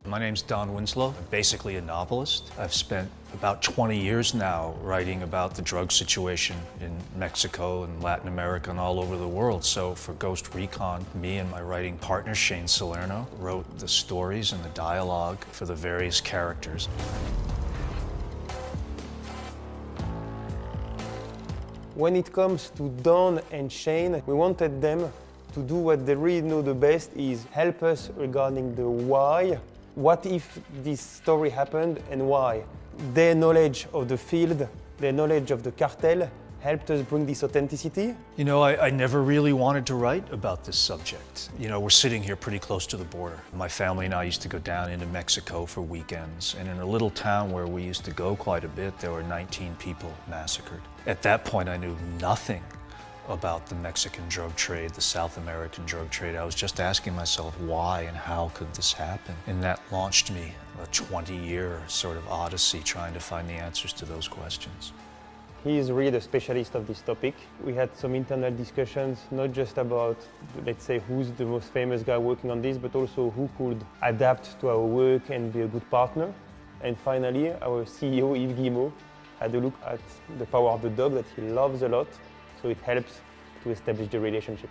My name's Don Winslow. I'm basically a novelist. I've spent about 20 years now writing about the drug situation in Mexico and Latin America and all over the world. So for Ghost Recon, me and my writing partner, Shane Salerno, wrote the stories and the dialogue for the various characters. When it comes to Don and Shane, we wanted them to do what they really know the best, is help us regarding the why. What if this story happened and why? Their knowledge of the field, their knowledge of the cartel helped us bring this authenticity. You know, I never really wanted to write about this subject. You know, we're sitting here pretty close to the border. My family and I used to go down into Mexico for weekends, and in a little town where we used to go quite a bit, there were 19 people massacred. At that point, I knew nothing about the Mexican drug trade, the South American drug trade. I was just asking myself why and how could this happen? And that launched me a 20-year sort of odyssey trying to find the answers to those questions. He is really the specialist of this topic. We had some internal discussions, not just about, let's say, who's the most famous guy working on this, but also who could adapt to our work and be a good partner. And finally, our CEO, Yves Guillemot, had a look at the power of the dog that he loves a lot. So it helps to establish the relationship.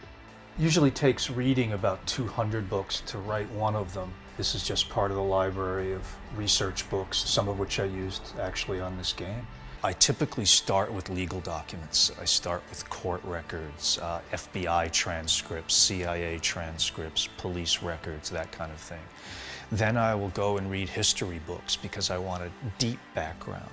Usually takes reading about 200 books to write one of them. This is just part of the library of research books, some of which I used actually on this game. I typically start with legal documents. I start with court records, FBI transcripts, CIA transcripts, police records, that kind of thing. Then I will go and read history books because I want a deep background.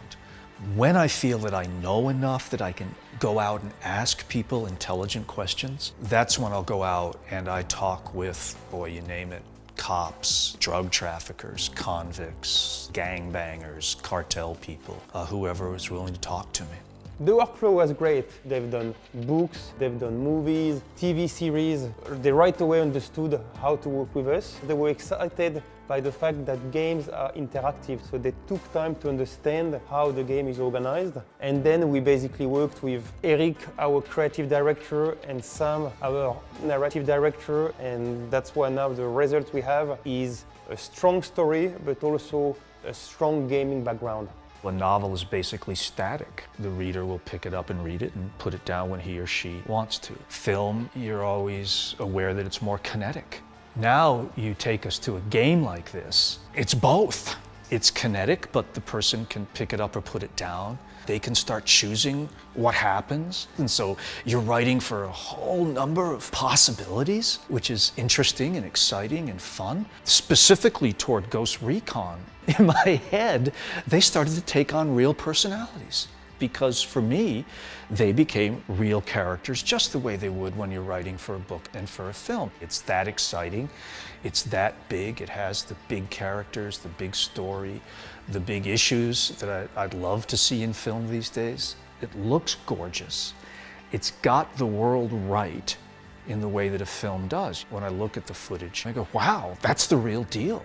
When I feel that I know enough that I can go out and ask people intelligent questions, that's when I'll go out and I talk with, boy, you name it, cops, drug traffickers, convicts, gangbangers, cartel people, whoever is willing to talk to me. The workflow was great. They've done books, they've done movies, TV series. They right away understood how to work with us. They were excited by the fact that games are interactive, so they took time to understand how the game is organized. And then we basically worked with Eric, our creative director, and Sam, our narrative director, and that's why now the result we have is a strong story, but also a strong gaming background. A novel is basically static. The reader will pick it up and read it and put it down when he or she wants to. Film, you're always aware that it's more kinetic. Now you take us to a game like this, it's both. It's kinetic, but the person can pick it up or put it down. They can start choosing what happens. And so you're writing for a whole number of possibilities, which is interesting and exciting and fun. Specifically toward Ghost Recon, in my head, they started to take on real personalities. Because for me, they became real characters just the way they would when you're writing for a book and for a film. It's that exciting, it's that big, it has the big characters, the big story, the big issues that I'd love to see in film these days. It looks gorgeous. It's got the world right in the way that a film does. When I look at the footage, I go, wow, that's the real deal.